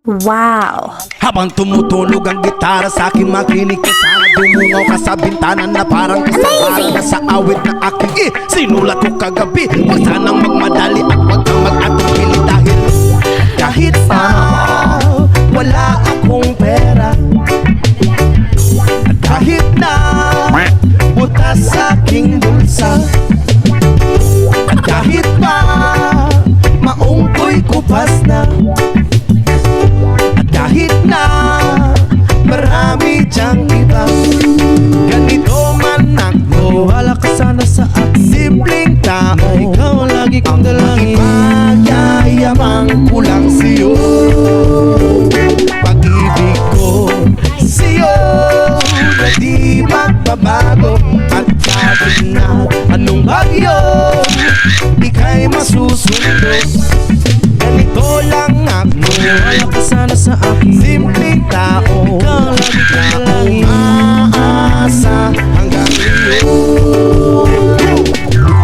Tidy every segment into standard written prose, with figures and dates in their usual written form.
Wow! Habang tumutunog ang gitara sa aking makinig ka, sana dumungaw ka sa bintanan na parang kasamahan ka sa awit na aking sinulat ko kagabi. Huwag sanang magmadali at huwag kang mag-atubili dahil kahit pa wala akong pera, at kahit na butas sa aking bulsa, at kahit pa maong ko'y kupas na, kahit na marami diyang iba, ganito man ako, wala ka sana sa akin. Simpleng tao, ikaw ang lagi kong dalangin. Magyayamang kulang sa'yo, pag-ibig ko sa'yo na di magbabago. At kahit na anong bagyo, ika'y masusunod. Ganito lang ako, wala ka sana sa akin. Simpleng tao, ikaw lagi kong dalangin. Aasa hanggang ngayon.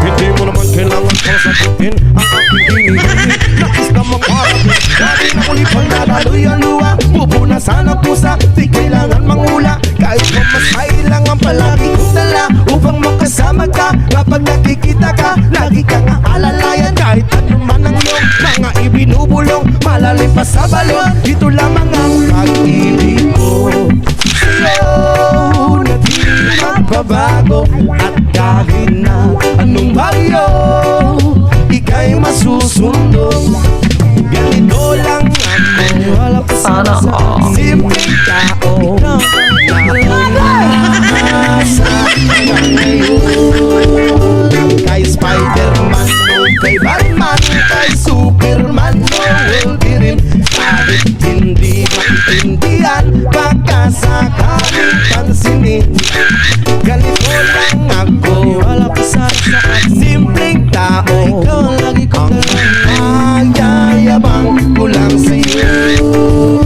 Hindi mo naman kailangan ko sagutin ang aking hinihingi. Nakis ka mag-arabi, dahil na kulipang nadaloy ang luwa. Pupunasan ang pusa, di kailangan mangula. Kahit mamasay lang ang palagi kong dala upang makasama ka. Kapag nakikita ka, lagi kang aalalayan. Kahit ano man ang iyong mga ibinubulong, malalim pa sa balon, ito lamang ang pag-ibig ko sa'yo na di magbabago. At kahit na anong bagyo, ika'y masusundo. Ganito lang ako, wala ka sana sa akin. Simpleng tao, ikaw sa hanggang ngayon. Kay Spider-Man o kay Batman, kay Superman o Wolverine, kahit hindi maintindihan, baka sakaling pansinin. Ganito lang ako, wala ka sana sa akin. Simpleng tao, ikaw ang lagi kong dalangin. Magyayabang ko lang sa'yo,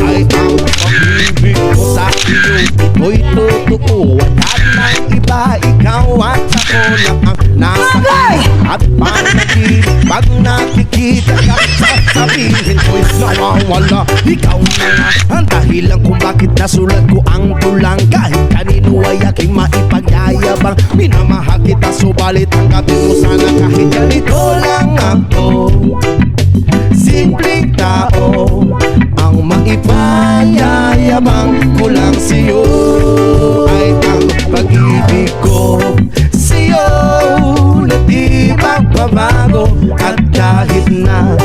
ay ang pag-ibig ko sa iyo, ito'y totoo. At nang iba, ikaw at ako lang ang nasa iyo. At panaginip, pag nakikita ka, sasabihin ko'y nawawala. Ikaw na nga ang dahilan kung bakit nasulat ko ang tulang. Kahit kanino ay aking maipagyayabang, minamahal kita, subalit tanggapin mo sana kahit ganito lang ako. Simpleng tao, ang maipanyayabang ko lang sa'yo, ay ang pag-ibig ko sa'yo na di magbabago. At kahit na